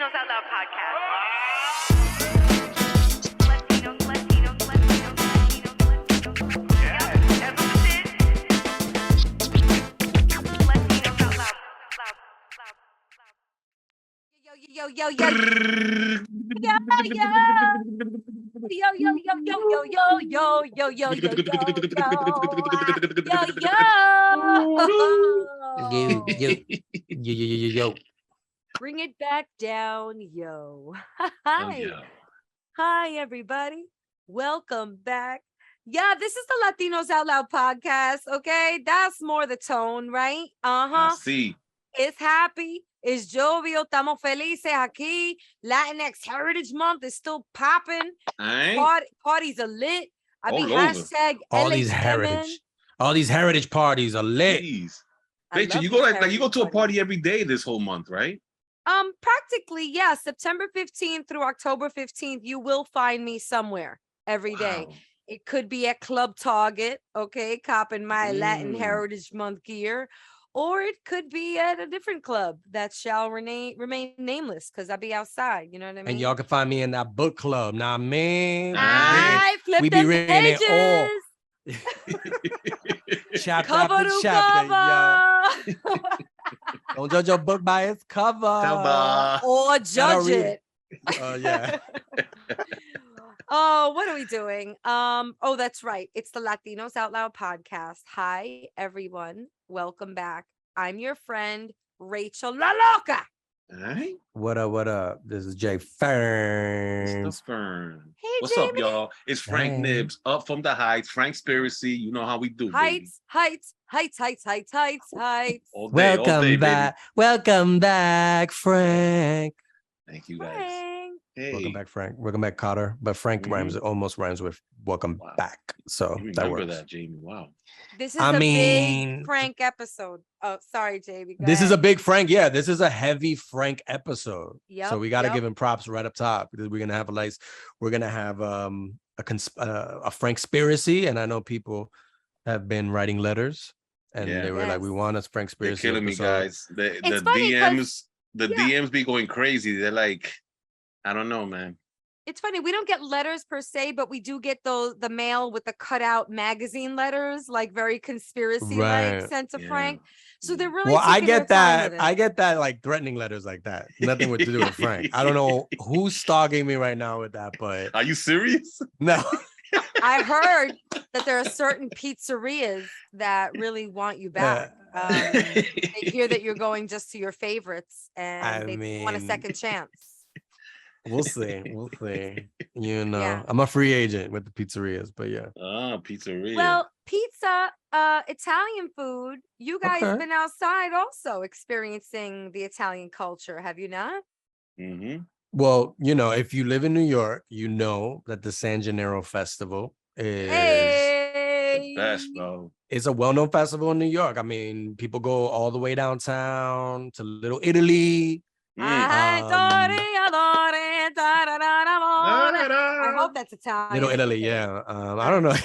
Latinos Out Loud podcast. Yeah, that's what this is. Latinos Out Loud. Yo, yo, yo, yo, yo, yo, yo, yo, yo, yo, yo, yo, yo, yo, yo. Bring it back down, yo. Hi. Hi, everybody. Welcome back. Yeah, this is the Latinos Out Loud podcast, okay? That's more the tone, right? I see. It's happy. It's jovial. Estamos felices aquí. Latinx Heritage Month is still popping. Parties are lit. I mean, hashtag all these LHMN. heritage parties are lit. Jeez. I Rachel, love you these go you heritage go to a parties. party every day this whole month, right? Practically, yeah. September 15th through October 15th, you will find me somewhere every day. Wow. It could be at Club Target, okay, copping my Latin Heritage Month gear, or it could be at a different club that shall remain nameless because I'll be outside. You know what I mean? And y'all can find me in that book club. Now, man, I flip we be them reading it all. pages. Chapter Cover after to chapter. cover. Don't judge your book by its cover. Or judge read it. Yeah. Oh, what are we doing? Oh, that's right. It's the Latinos Out Loud podcast. Hi, everyone. Welcome back. I'm your friend, Rachel La Loca. All right. What up? This is Jay Fern. It's the Fern. Hey, What's Jamie. up, y'all? It's Frank Hey. Nibs, up from the heights. Frankspiracy. You know how we do, baby. Heights. All day, Welcome back, Frank. Thank you, guys. Frank. Hey. Welcome back, Frank. Welcome back, Cotter. But Frank almost rhymes with welcome Wow. back. So You that remember works. that, Jamie? Wow. This is I a mean- big Frank episode. Oh, sorry, JB. Go This is a ahead. big Frank. Yeah, this is a heavy Frank episode. Yep, So we got to yep. give him props right up top because we're gonna have a Frankspiracy, and I know people have been writing letters, and Yeah. they were like, "We Yes. want a Frankspiracy." They're killing me, episode. guys. The It's funny 'cause- DMs be going crazy. They're like, I don't know, man. It's funny, we don't get letters per se, but we do get the mail with the cutout magazine letters, like very conspiracy like Right. sent to Yeah. Frank. So they're really Well, I taking their get time that. with it. I get that, like threatening letters like that. Nothing with to do with Frank. I don't know who's stalking me right now with that, but Are you serious? no. I heard that there are certain pizzerias that really want you back. They hear that you're going just to your favorites and I they want a mean- second chance. We'll see. You know, Yeah. I'm a free agent with the pizzerias, but yeah. Pizzeria. Well, pizza, Italian food. You guys Okay. been outside also experiencing the Italian culture, have you not? Mm-hmm. Well, you know, if you live in New York, you know that the San Gennaro Festival is Hey, Best, bro. it's a well-known festival in New York. I mean, people go all the way downtown to Little Italy. I hope that's Italian. Little Italy, yeah. I don't know.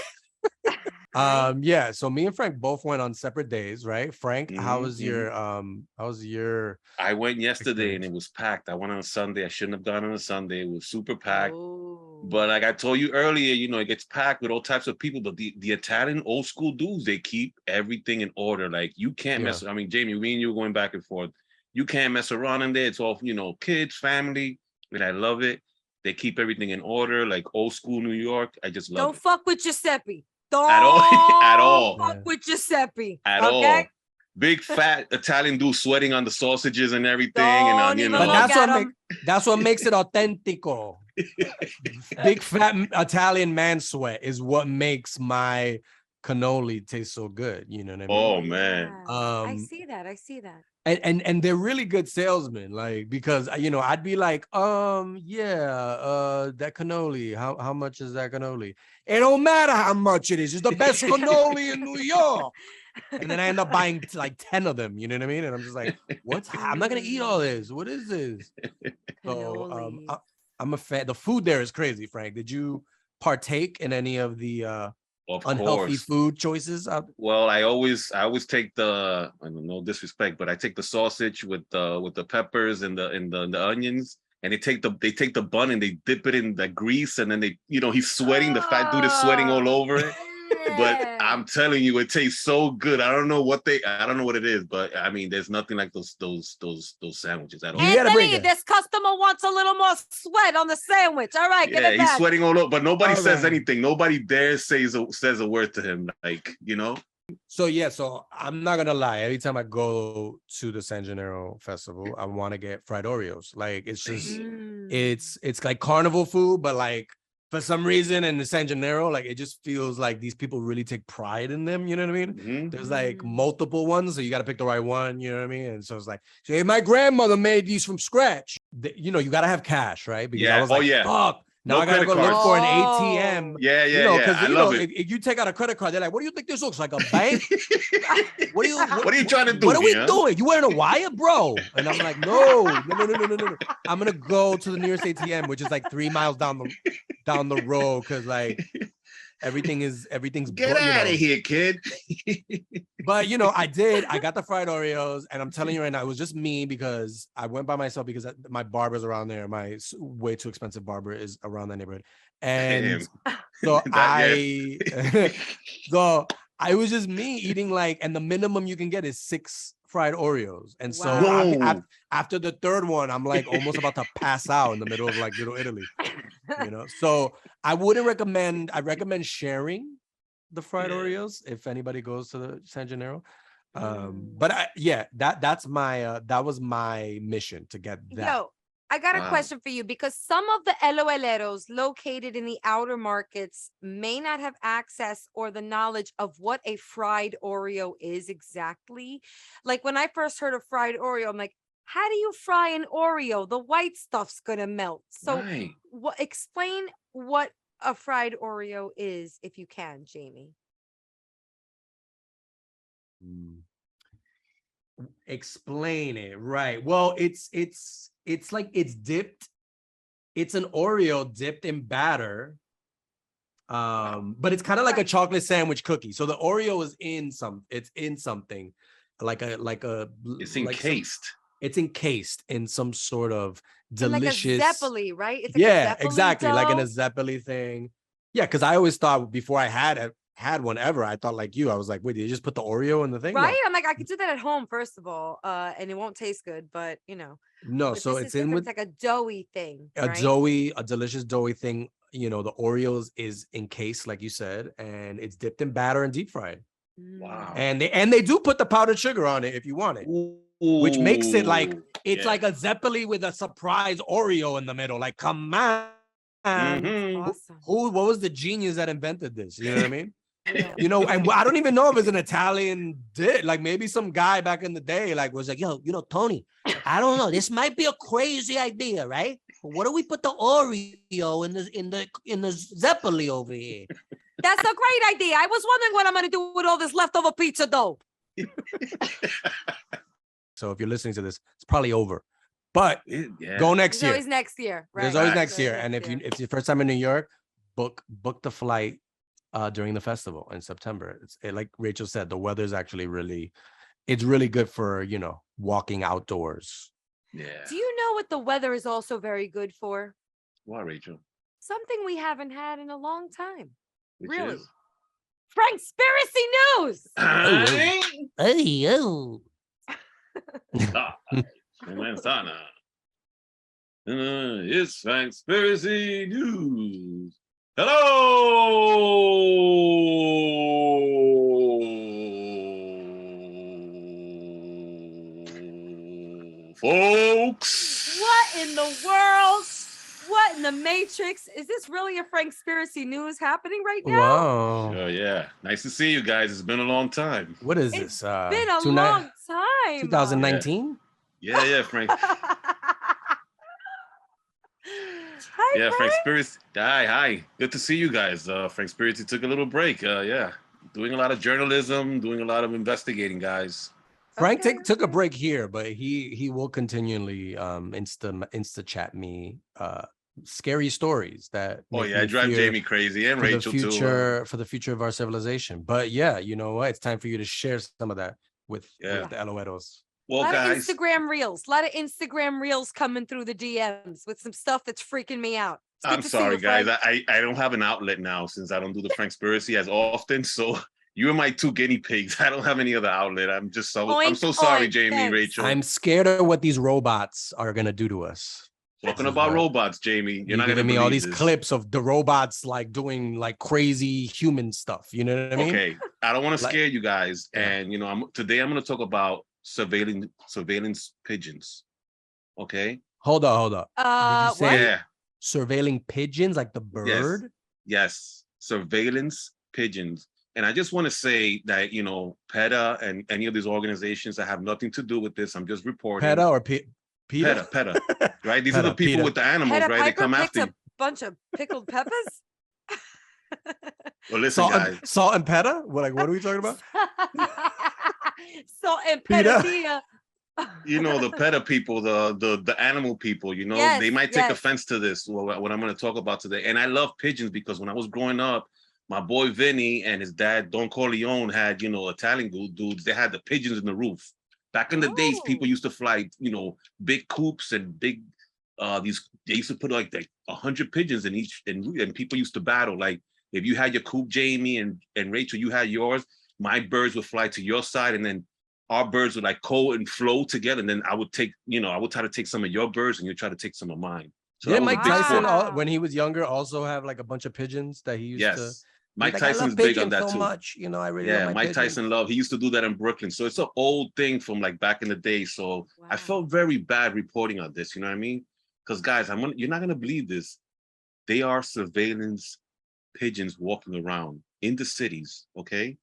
Yeah. So me and Frank both went on separate days, right? Frank, how was your I went yesterday and it was packed. I went on a Sunday. I shouldn't have gone on a Sunday. It was super packed. Oh. But like I told you earlier, you know, it gets packed with all types of people. But the Italian old school dudes, they keep everything in order. Like you can't mess. I mean, Jamie, me and you were going back and forth. You can't mess around in there. It's all, you know, kids, family, and I love it. They keep everything in order, like old school New York. I just love Don't it. fuck with Giuseppe. Don't At all. fuck with Giuseppe. At okay? all. Big fat Italian dude sweating on the sausages and everything. Don't And you even know, but look at 'em. that's what makes it autentico. Big fat Italian man sweat is what makes my cannoli taste so good. You know what I mean? oh man. Yeah, I see that. And they're really good salesmen, like, because you know, I'd be like, that cannoli, how much is that cannoli? It don't matter how much it is, it's the best cannoli in New York. And then I end up buying like 10 of them, you know what I mean? And I'm just like, I'm not gonna eat all this. What is this? So Cannoli. I'm a fan. The food there is crazy, Frank. Did you partake in any of the Of unhealthy course. food choices? Well, I always take no disrespect, but I take the sausage with the peppers and the onions, and they take the bun and they dip it in the grease, and then he's sweating. The fat dude is sweating all over it. But I'm telling you, it tastes so good. I don't know what it is, but I mean, there's nothing like those sandwiches at all. Anthony, this customer wants a little more sweat on the sandwich. All right, get it back. He's sweating all over, but nobody says anything. Nobody dares says a word to him, So I'm not gonna lie. Every time I go to the San Gennaro festival, I want to get fried Oreos. Like it's just, it's like carnival food, but like for some reason in the San Gennaro, like it just feels like these people really take pride in them. You know what I mean? Mm-hmm. There's like multiple ones, so you got to pick the right one. You know what I mean? And so it's like, hey, my grandmother made these from scratch. You got to have cash, right? Because I was like, fuck. Now I gotta go look for an ATM. Yeah. Because I love it. If you take out a credit card, they're like, "What do you think this looks like? A bank? What are you trying to do? What are we doing? You wearing a wire, bro?" And I'm like, "No. I'm gonna go to the nearest ATM, which is like 3 miles down the road, because like everything's get out of here, kid." But I got the fried Oreos, and I'm telling you right now, it was just me because I went by myself because my barber's around there. My way too expensive barber is around that neighborhood. And so so I was just me eating and the minimum you can get is 6 fried Oreos. And so after the third one, I'm like almost about to pass out in the middle of like Little Italy, So I recommend sharing the fried Oreos if anybody goes to the San Gennaro. But that was my mission to get that. Yo, I got a question for you, because some of the eloeleros located in the outer markets may not have access or the knowledge of what a fried Oreo is exactly. Like when I first heard of fried Oreo, I'm like, how do you fry an Oreo? The white stuff's gonna melt. So explain what a fried Oreo is, if you can, Jamie. Explain it, right? Well, it's like it's dipped. It's an Oreo dipped in batter, but it's kind of like a chocolate sandwich cookie. So the Oreo is in something like a. It's encased. It's encased in some sort of delicious, like a zeppoli, right? It's like a exactly dough. Like in a zeppoli thing. Yeah, because I always thought before I had one ever, I thought like you. I was like, wait, did you just put the Oreo in the thing? Right? No. I'm like, I could do that at home, first of all, and it won't taste good, but No, so it's in with like a doughy thing. A delicious doughy thing. The Oreos is encased, like you said, and it's dipped in batter and deep fried. Wow. And they do put the powdered sugar on it if you want it. Which makes it like it's like a zeppoli with a surprise Oreo in the middle. Like, come on. Awesome. What was the genius that invented this? You know what I mean? And I don't even know if it's an Italian dish. Like maybe some guy back in the day was like, yo, Tony, I don't know. This might be a crazy idea, right? But what do we put the Oreo in the zeppoli over here? That's a great idea. I was wondering what I'm gonna do with all this leftover pizza dough. So if you're listening to this, it's probably over. But go next year. There's always next year, right? There's always next year. And if it's your first time in New York, book the flight during the festival in September. Like Rachel said, the weather is actually really good for, walking outdoors. Yeah. Do you know what the weather is also very good for? Why, Rachel? Something we haven't had in a long time. Which really? Is? Frankspiracy news. Oh. Manzana. It's Frankspiracy news. Hello, folks. What in the world? What in the Matrix? Is this really a Frankspiracy news happening right now? Wow. Oh yeah. Nice to see you guys. It's been a long time. What is It's this? been a long time. 2019? Yeah, Frank. Hi, Frank. Frankspiracy. Hi. Good to see you guys. Frankspiracy took a little break. Doing a lot of journalism, doing a lot of investigating, guys. Frank took a break here, but he will continually insta chat me scary stories that I drive Jamie crazy and Rachel too. For the future of our civilization. But yeah, you know what? It's time for you to share some of that with the LOLs. Well, A lot guys, of Instagram reels coming through the DMs with some stuff that's freaking me out. It's good I'm to see sorry, you, guys. Frank. I don't have an outlet now since I don't do the Frankspiracy as often. So you are my two guinea pigs. I don't have any other outlet. I'm Oink, so sorry, oink, Jamie, thanks. Rachel. I'm scared of what these robots are gonna do to us. Talking This is about what- robots, Jamie. You're You not gonna giving me all believe these this. clips of the robots like doing like crazy human stuff. You know what I mean? Okay, I don't want to Like- scare you guys, Yeah. and today I'm going to talk about surveillance pigeons. Okay. Hold up. Did you What? say Yeah. surveilling pigeons like the bird? Yes. Surveillance pigeons. And I just want to say that PETA and any of these organizations that have nothing to do with this, I'm just reporting. PETA or PETA? PETA, right? These are PETA, the people PETA. with the animals, Hedda right? They Piper come picked after a you. bunch of pickled peppers. Well, listen, guys. Salt and PETA? What are we talking about? Salt and PETA. pedophilia. The PETA people, the animal people, Yes, they might take yes. offense to this, what I'm going to talk about today. And I love pigeons because when I was growing up, my boy Vinny and his dad Don Corleone had, Italian dudes. They had the pigeons in the roof. Back in the days, people Oh. used to fly, big coops and big they used to put like 100 pigeons in each, and people used to battle. Like if you had your coop, Jamie and Rachel, you had yours. My birds would fly to your side, and then our birds would like co and flow together. And then I would try to take some of your birds, and you try to take some of mine. So Didn't that was Mike a big Tyson, sport. when he was younger, also have like a bunch of pigeons that he used to? Yes, Mike He's like, Tyson's I love big on pigeons that so too. much. I really love Yeah, my Mike pigeons. Tyson he used to do that in Brooklyn. So it's an old thing from like back in the day. So I Wow. felt very bad reporting on this. You know what I mean? Because guys, you're not gonna believe this. They are surveillance pigeons walking around in the cities. Okay,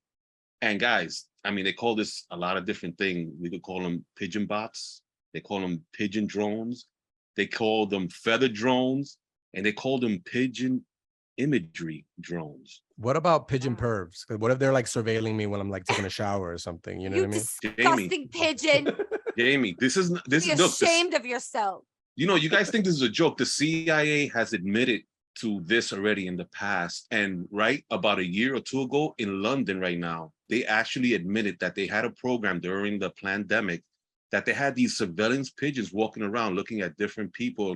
and guys, they call this a lot of different things. We could call them pigeon bots. They call them pigeon drones. They call them feather drones, and they call them pigeon imagery drones. What about pigeon Wow. pervs? 'Cause what if they're like surveilling me when I'm like taking a shower or something? You know You what I mean? disgusting pigeon. Jamie, this is Be look, ashamed of yourself. you guys think this is a joke. The CIA has admitted to this already in the past. And right about a year or two ago in London right now, they actually admitted that they had a program during the pandemic that they had these surveillance pigeons walking around looking at different people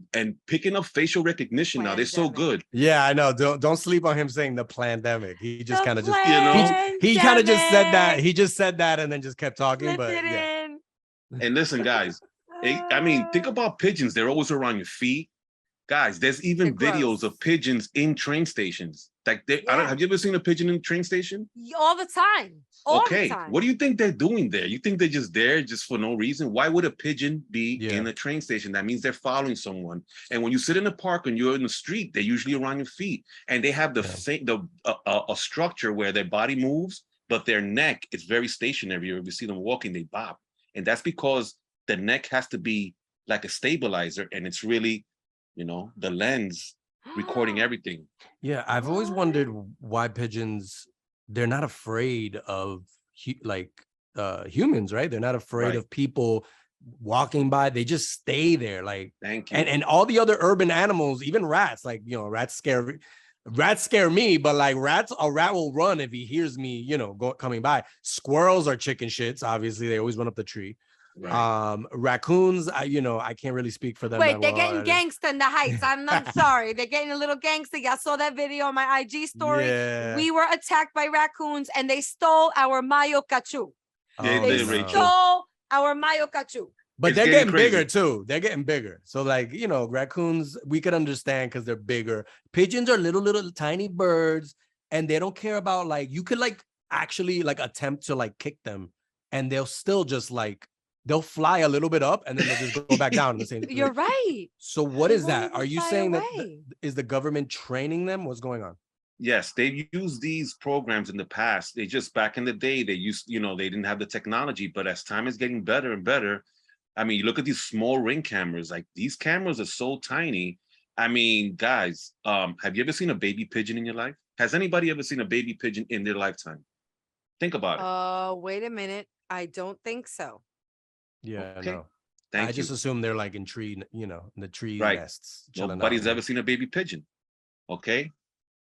and picking up facial recognition. Now they're so Pandemic. good. Yeah, I know. Don't sleep on him saying the pandemic. He just The kind of just he kind of just said that. pandemic. He just said that and then just kept talking. Slip But it yeah, in. And listen, guys, think about pigeons. They're always around your feet. Guys, there's even They're videos gross. of pigeons in train stations. Like Yeah. have you ever seen a pigeon in a train station? All the time. All Okay, the time. what do you think they're doing there? You think they're just there just for no reason? Why would a pigeon be Yeah. in a train station? That means they're following someone. And when you sit in the park and you're in the street, they're usually around your feet, and they have a structure where their body moves, but their neck is very stationary. If you see them walking, they bob, and that's because the neck has to be like a stabilizer, and it's really, the lens recording everything. yeah. I've always wondered why pigeons, they're not afraid of humans, right? They're not afraid Right. of people walking by. They just stay there, like. Thank you. And all the other urban animals, even rats, like rats scare me, but like a rat will run if he hears me, coming by. Squirrels are chicken shits. Obviously, they always run up the tree. Right. Raccoons, I can't really speak for them. Wait, that they're well. getting gangsta in the heights. I'm not sorry. They're getting a little gangsta. Y'all saw that video on my IG story. Yeah. We were attacked by raccoons and they stole our mayo cachu. They They did, Rachel. stole our mayo cachu. But It's they're getting getting crazy. bigger too. They're getting bigger. So like, raccoons, we could understand because they're bigger. Pigeons are little tiny birds, and they don't care about, like, you could like actually like attempt to like kick them, and they'll still just like, they'll fly a little bit up and then they'll just go back down in the same. You're right. So what They is won't that? even Are you fly saying that away. is the government training them? What's going on? Yes, they've used these programs in the past. They just, back in the day, they used, they didn't have the technology, but as time is getting better and better, you look at these small ring cameras, like these cameras are so tiny. Guys, have you ever seen a baby pigeon in your life? Has anybody ever seen a baby pigeon in their lifetime? Think about it. Wait a minute. I don't think so. Yeah, Okay. no. Thank I just you. assume they're like in the tree Right. nests. chilling out, Nobody's yeah. ever seen a baby pigeon. Okay.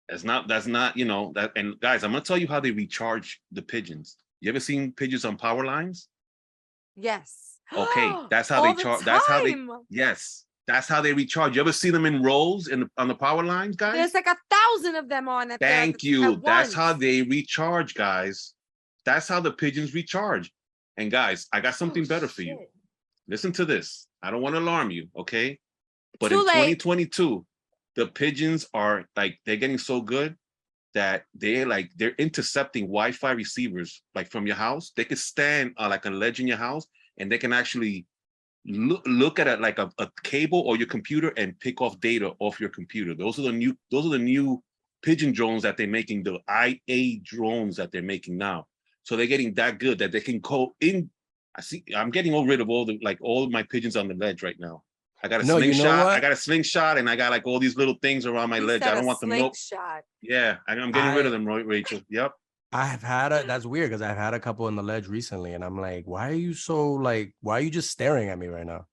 That's not, that. And guys, I'm going to tell you how they recharge the pigeons. You ever seen pigeons on power lines? Yes. Okay, that's how All they the charge. That's how they. time. Yes, that's how they recharge. You ever see them in rows on the power lines, guys? There's like 1,000 of them on it. Thank at you. That's once. how they recharge, guys. That's how the pigeons recharge. And guys, I got something better for you. Shit. Listen to this. I don't want to alarm you, okay? But Too in late. 2022, the pigeons are like, they're getting so good that they're intercepting Wi-Fi receivers like from your house. They could stand like a ledge in your house, and they can actually look at it like a cable or your computer and pick off data off your computer. Those are the new pigeon drones that they're making, the IA drones that they're making now. So they're getting that good that they can go in. I'm getting rid of all of my pigeons on the ledge right now. I got a slingshot. You know what? I got a slingshot, and I got like all these little things around my ledge. I don't want them. Slingshot. Yeah, I'm getting rid of them, Rachel. Yep. That's weird because I've had a couple in the ledge recently, and I'm like, why are you just staring at me right now?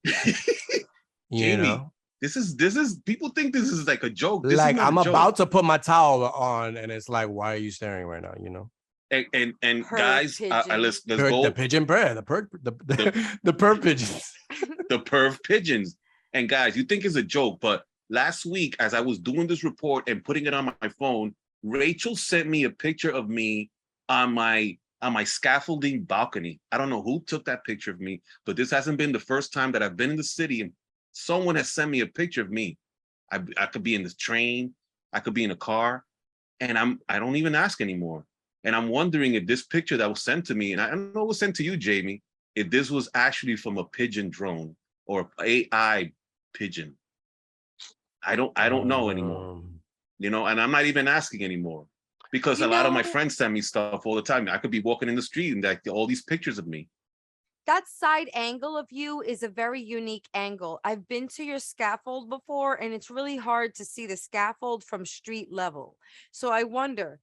Jamie, this is people think this is like a joke. Like I'm about to put my towel on, and it's like, why are you staring right now? You know. And guys, let's go. The pigeon bird, the perv pigeons. The perv pigeons. And guys, you think it's a joke, but last week, as I was doing this report and putting it on my phone, Rachel sent me a picture of me on my scaffolding balcony. I don't know who took that picture of me, but this hasn't been the first time that I've been in the city and someone has sent me a picture of me. I could be in the train, I could be in a car, and I don't even ask anymore. And I'm wondering if this picture that was sent to me, and I don't know it was sent to you, Jamie, if this was actually from a pigeon drone or AI pigeon. I don't know anymore. You know, and I'm not even asking anymore because a lot of my friends send me stuff all the time. I could be walking in the street and like all these pictures of me. That side angle of you is a very unique angle. I've been to your scaffold before, and it's really hard to see the scaffold from street level. So I wonder,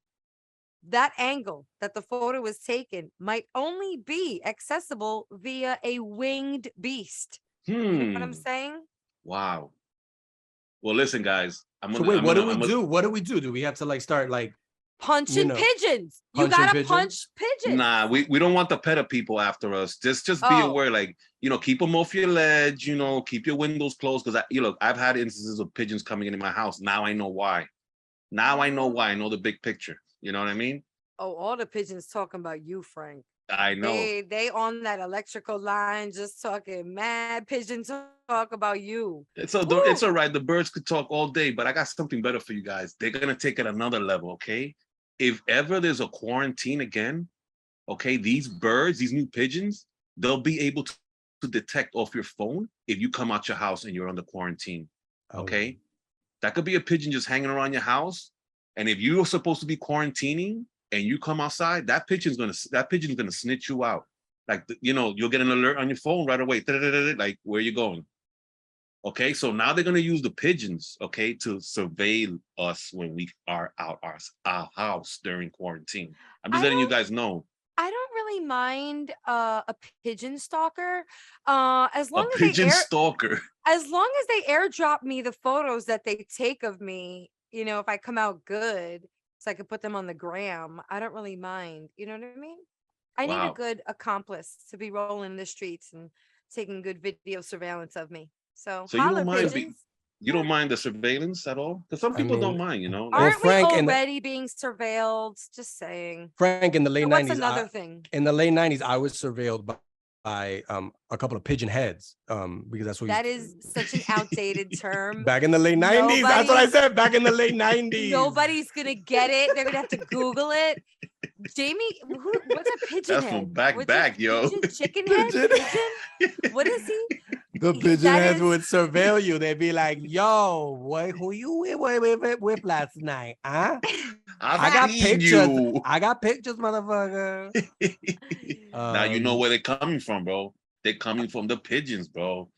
that angle that the photo was taken might only be accessible via a winged beast. You know what I'm saying? Wow. Well, listen, guys. What do we do? Do we have to like start like punching pigeons? You gotta punch pigeons. Nah, we don't want the PETA people after us. Just be aware, like, you know, keep them off your ledge. You know, keep your windows closed because I've had instances of pigeons coming into my house. Now I know why. I know the big picture. You know what I mean? Oh, all the pigeons talking about you, Frank. I know. They on that electrical line just talking mad pigeon talk about you. It's all right. The birds could talk all day, but I got something better for you guys. They're gonna take it another level, okay? If ever there's a quarantine again, okay, these birds, these new pigeons, they'll be able to detect off your phone if you come out your house and you're under quarantine. Okay? That could be a pigeon just hanging around your house. And if you're supposed to be quarantining and you come outside, that pigeon's gonna snitch you out. Like, you'll get an alert on your phone right away. Like, where you going? Okay, so now they're gonna use the pigeons, okay, to surveil us when we are out our house during quarantine. I'm just letting you guys know. I don't really mind a pigeon stalker, as long as as long as they airdrop me the photos that they take of me. You know, if I come out good, so I could put them on the gram. I don't really mind. You know what I mean? I need a good accomplice to be rolling the streets and taking good video surveillance of me. So you don't mind you don't mind the surveillance at all? Because some people don't mind, you know. Aren't we already being surveilled? Just saying. Frank, in the late 90s. What's another thing? In the late 90s, I was surveilled by a couple of pigeon heads. Because that's what that is such an outdated term. Back in the late 90s. That's what I said. Back in the late 90s. Nobody's gonna get it. They're gonna have to Google it. Jamie, what's a pigeon head? That's from back, yo. Chicken head? Pigeon? What is he? The pigeon heads would surveil you. They'd be like, yo, who you with last night? Huh? I got pictures. I got pictures, motherfucker. Now you know where they're coming from, bro. They're coming from the pigeons, bro.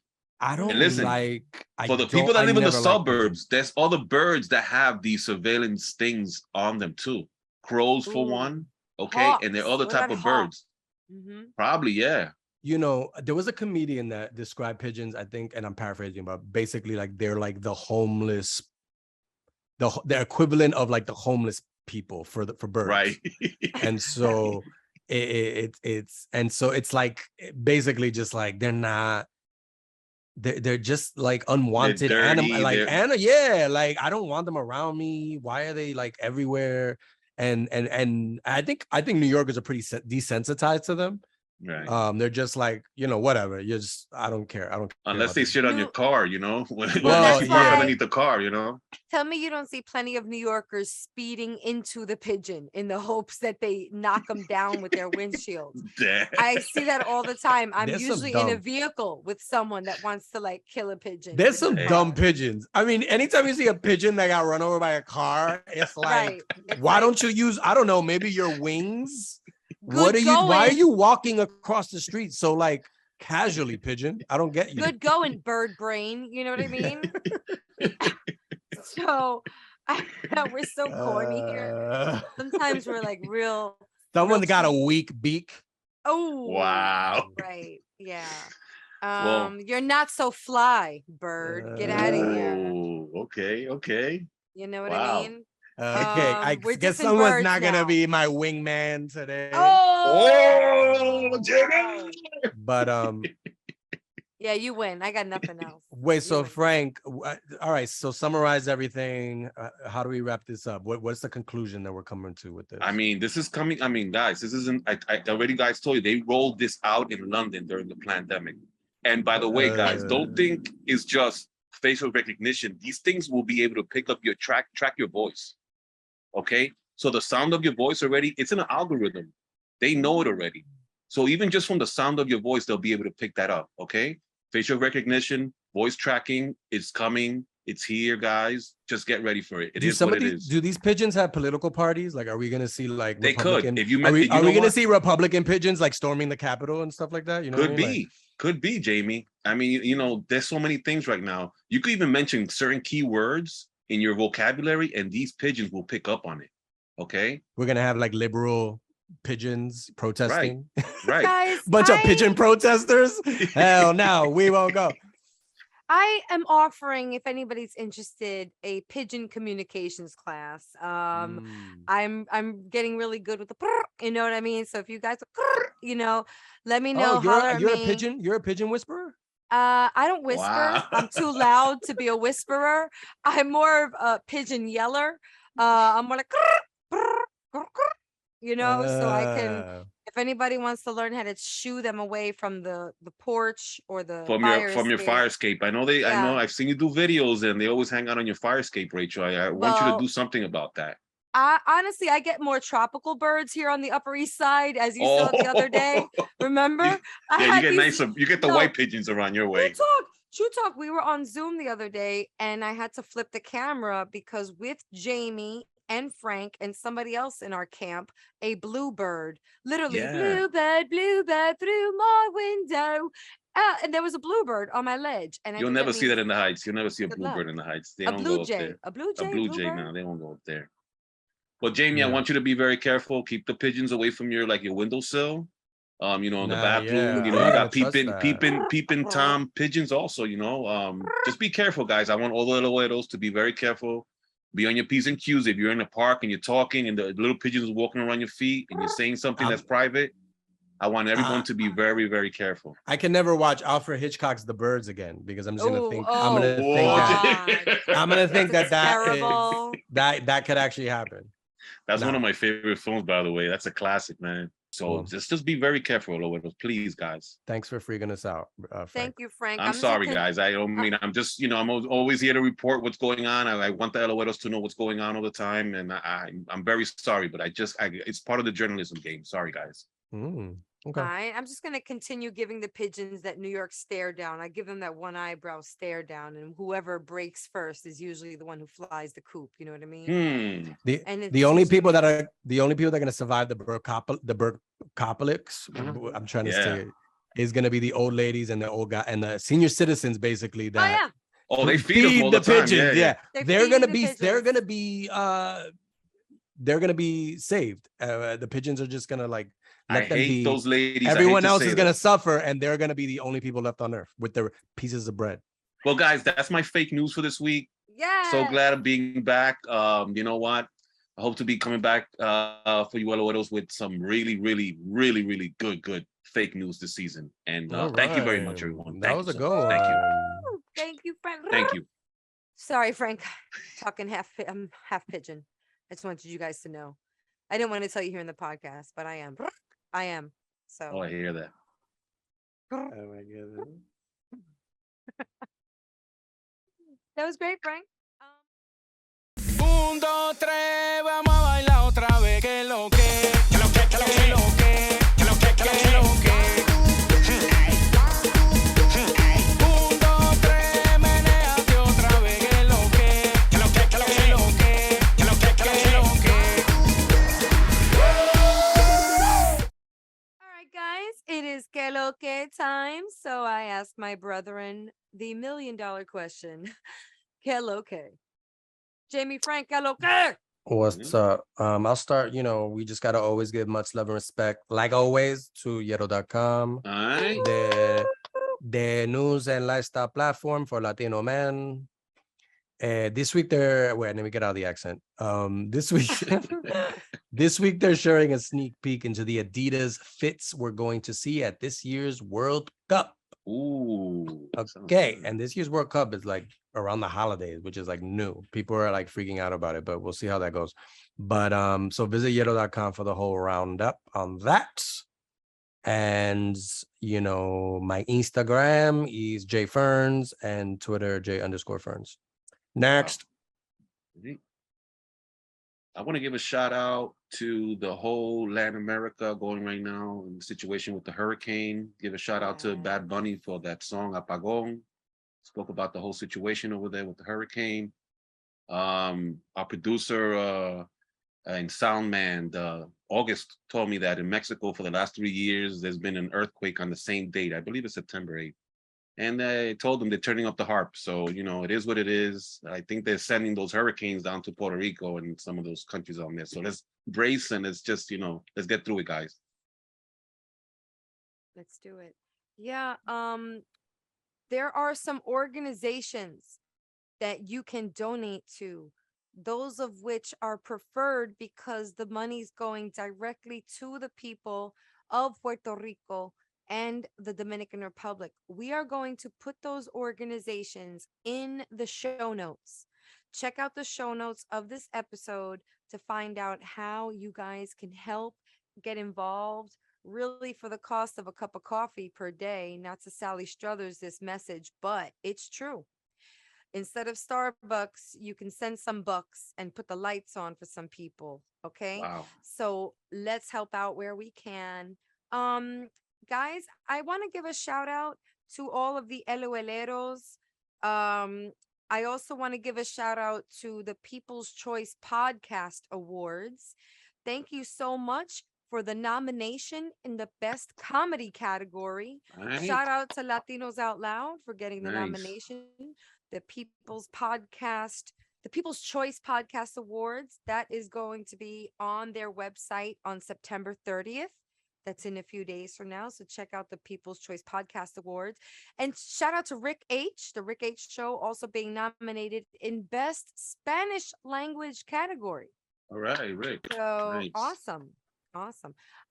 I don't for the people that live in the suburbs, there's other birds that have these surveillance things on them too. Crows for one, okay, Hawks. And there are other type of birds. Mm-hmm. Probably, yeah. You know, there was a comedian that described pigeons, I think, and I'm paraphrasing, but basically, like, they're like the homeless, the equivalent of like the homeless people for birds, right? And so it's and so it's like basically just like they're just like unwanted animal, like like I don't want them around me. Why are they like everywhere? And I think New Yorkers are pretty desensitized to them. Right. They're just like, whatever. You just I don't care. Unless they shit on your car, Well, that's that's you park why- underneath the car, Tell me you don't see plenty of New Yorkers speeding into the pigeon in the hopes that they knock them down with their windshield. I see that all the time. I'm There's usually in a vehicle with someone that wants to like kill a pigeon. There's some in the dumb car. pigeons. I mean, anytime you see a pigeon that got run over by a car, it's like, Right. It's why like, don't you use, I don't know, maybe your wings? good Why are going. you walking across the street so like casually, pigeon? I don't get you. Good going, bird brain. You know what I mean? So we're so corny here. Sometimes we're like real. Someone's got a sweet. weak beak. Oh, Wow. right. Yeah. Well- You're not so fly, bird. Get out of here. Oh, okay. You know what Wow. I mean? Okay, I we're guess dissing someone's birds not gonna now. be my wingman today. Oh, Jimmy! But Yeah, you win. I got nothing else. wait. You So win. Frank, all right. So summarize everything. How do we wrap this up? What's the conclusion that we're coming to with this? I mean, this is coming. I mean, guys, this isn't. I already guys told you they rolled this out in London during the pandemic. And by the way, guys, don't think it's just facial recognition. These things will be able to pick up your track your voice. Okay, so the sound of your voice already, it's in an algorithm. They know it already. So even just from the sound of your voice, they'll be able to pick that up. Okay, facial recognition, voice tracking is coming. It's here, guys. Just get ready for it. It is what it is. Do these pigeons have political parties? Like, are we gonna see like They Republican? could. If you are we know gonna what? see Republican pigeons like storming the Capitol and stuff like that? You know, what I mean? Could be, Jamie. I mean, there's so many things right now. You could even mention certain keywords in your vocabulary, and these pigeons will pick up on it. Okay, We're gonna have like liberal pigeons protesting. right. Guys, Bunch of pigeon protesters. Hell no, we won't go. I am offering, if anybody's interested, a pigeon communications class. I'm getting really good with the, you know what I mean? So if you guys, let me know. You're a pigeon. You're a pigeon whisperer. I don't whisper. Wow. I'm too loud to be a whisperer. I'm more of a pigeon yeller. I'm more like, so I can. If anybody wants to learn how to shoo them away from the porch or the From your fire escape. I know I've seen you do videos and they always hang out on your fire escape, Rachel. I want you to do something about that. Honestly, I get more tropical birds here on the Upper East Side, as you saw the other day. Remember? You get the white pigeons around your way. True talk. We were on Zoom the other day and I had to flip the camera because with Jamie and Frank and somebody else in our camp, a bluebird, literally bluebird through my window. And there was a bluebird on my ledge. And You'll never see that in the Heights. You'll never see a bluebird in the Heights. They don't go up there. A blue jay. No, they don't go up there. Well, Jamie, I want you to be very careful. Keep the pigeons away from your windowsill. On the bathroom. You got peeping Tom pigeons also. Just be careful, guys. I want all the little widows to be very careful. Be on your P's and Q's. If you're in the park and you're talking and the little pigeons are walking around your feet and you're saying something that's private, I want everyone to be very, very careful. I can never watch Alfred Hitchcock's The Birds again because I'm just gonna think that could actually happen. That's one of my favorite films, by the way. That's a classic, man. So just be very careful, please, guys. Thanks for freaking us out. Frank. Thank you, Frank. I'm sorry, guys. I don't mean I'm just I'm always here to report what's going on. I want the LOLs to know what's going on all the time, and I'm very sorry, but it's part of the journalism game. Sorry, guys. Okay. I'm just going to continue giving the pigeons that New York stare down. I give them that one eyebrow stare down, and whoever breaks first is usually the one who flies the coop. You know what I mean? The only people that are going to survive the burkopocalypse, I'm trying to say, is going to be the old ladies and the old guy and the senior citizens, basically. That they feed them all the pigeons. Yeah. They're gonna be saved. The pigeons are just gonna like. I hate those ladies. Everyone else is going to suffer, and they're going to be the only people left on earth with their pieces of bread. Well, guys, that's my fake news for this week. Yeah. So glad of being back. You know what? I hope to be coming back for you LOLs with some really good fake news this season. And All thank you very right. much, everyone. That Thank was you a so good much. one. Thank you. Thank you, Frank. Thank you. Sorry, Frank. Talking half pigeon. I just wanted you guys to know. I didn't want to tell you here in the podcast, but I am. I am. So. Oh, I hear that. Oh my goodness. That was great, Frank. Un, dos, tres, vamos a bailar otra vez. Que lo que, que lo que, que lo que, que lo que, que lo que, que lo que. Un, dos, tres, menéate otra vez. Que lo que, que lo que, que lo que, que lo que, que lo que. All right, guys, it is que lo que time. So I asked my brethren the $1 million question. Que lo que? Jamie Frank, que lo que? What's up? I'll start. You know, we just gotta always give much love and respect, like always, to Yero.com, All right. the news and lifestyle platform for Latino men. This week they're wait, let me get out of the accent. This week they're sharing a sneak peek into the Adidas fits we're going to see at this year's World Cup. Ooh. Okay, and this year's World Cup is like around the holidays, which is like new. People are like freaking out about it, but we'll see how that goes. But so visit yero.com for the whole roundup on that. And you know, my Instagram is J Ferns and Twitter J_Ferns. Next. I want to give a shout out to the whole Latin America going right now in the situation with the hurricane. Give a shout out to Bad Bunny for that song Apagón. Spoke about the whole situation over there with the hurricane. Our producer and sound man, August, told me that in Mexico for the last 3 years, there's been an earthquake on the same date. I believe it's September 8th. And I told them they're turning up the harp. So, you know, it is what it is. I think they're sending those hurricanes down to Puerto Rico and some of those countries on there. So let's brace and let's just, you know, let's get through it, guys. Let's do it. Yeah. There are some organizations that you can donate to, those of which are preferred because the money's going directly to the people of Puerto Rico and the Dominican Republic. We are going to put those organizations in the show notes. Check out the show notes of this episode to find out how you guys can help get involved, really for the cost of a cup of coffee per day. Not to Sally Struthers this message, but it's true. Instead of Starbucks, you can send some bucks and put the lights on for some people. Okay. Wow. So let's help out where we can. Guys, I want to give a shout out to all of the LOLeros. I also want to give a shout out to the People's Choice Podcast Awards. Thank you so much for the nomination in the best comedy category. Right. Shout out to Latinos Out Loud for getting the Nice. nomination. The People's Choice Podcast Awards, that is going to be on their website on September 30th. That's in a few days from now. So check out the People's Choice Podcast Awards. And shout out to Rick H, the Rick H Show, also being nominated in Best Spanish Language category. All right, Rick. So Nice. awesome.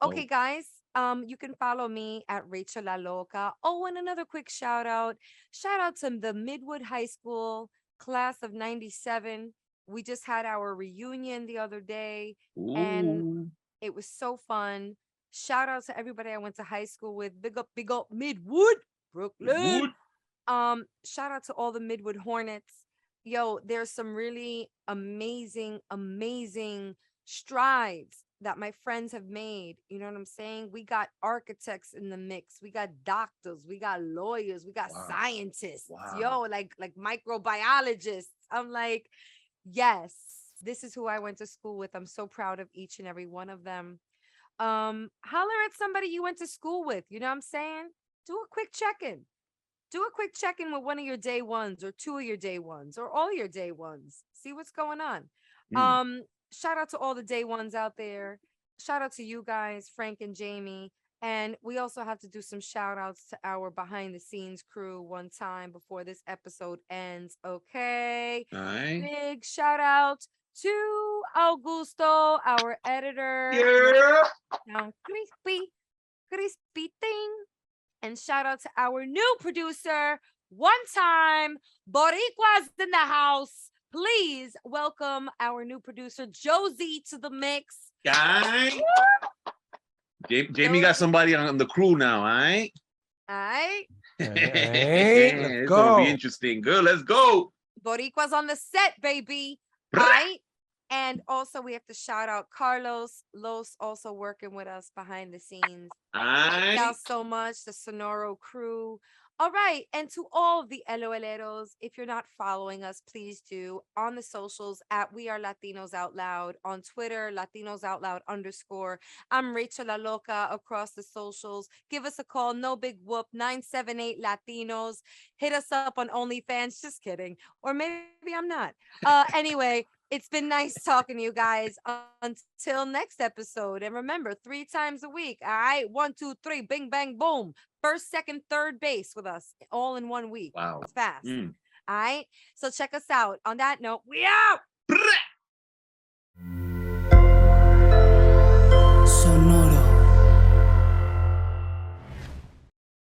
Okay, guys. You can follow me at Rachel La Loca. Oh, and another quick shout out. Shout out to the Midwood High School class of 97. We just had our reunion the other day, and it was so fun. Shout out to everybody I went to high school with. Big up Midwood, Brooklyn. Shout out to all the Midwood Hornets. Yo, there's some really amazing strides that my friends have made. You know what I'm saying? We got architects in the mix. We got doctors. We got lawyers. We got scientists. Yo, like microbiologists. I'm like, yes, this is who I went to school with. I'm so proud of each and every one of them. Holler at somebody you went to school with. You know what I'm saying? Do a quick check-in. Do a quick check-in with one of your day ones or two of your day ones or all your day ones. See what's going on. Shout out to all the day ones out there. Shout out to you guys, Frank and Jamie. And we also have to do some shout outs to our behind the scenes crew one time before this episode ends. Okay. All right. Big shout out to Augusto, our editor. Yeah. Down crispy thing. And shout out to our new producer, one time, Boricuas in the house. Please welcome our new producer, Josie, to the mix. Guy. Jamie got somebody on the crew now, all right? All right. Hey, let's It's gonna go. be interesting. Good, let's go. Boricuas on the set, baby. All right. And also, we have to shout out Carlos Los, also working with us behind the scenes. All Thank y'all right. so much, the Sonoro crew. All right. And to all of the LOLeros, if you're not following us, please do on the socials at We Are Latinos Out Loud, on Twitter, Latinos Out Loud _. I'm Rachel La Loca across the socials. Give us a call, no big whoop, 978 Latinos. Hit us up on OnlyFans. Just kidding. Or maybe I'm not. Anyway. It's been nice talking to you guys until next episode. And remember, 3 times a week. All right. 1, 2, 3. Bing, bang, boom. First, second, third base with us all in 1 week. Wow. It's fast. Mm. All right. So check us out. On that note, we out.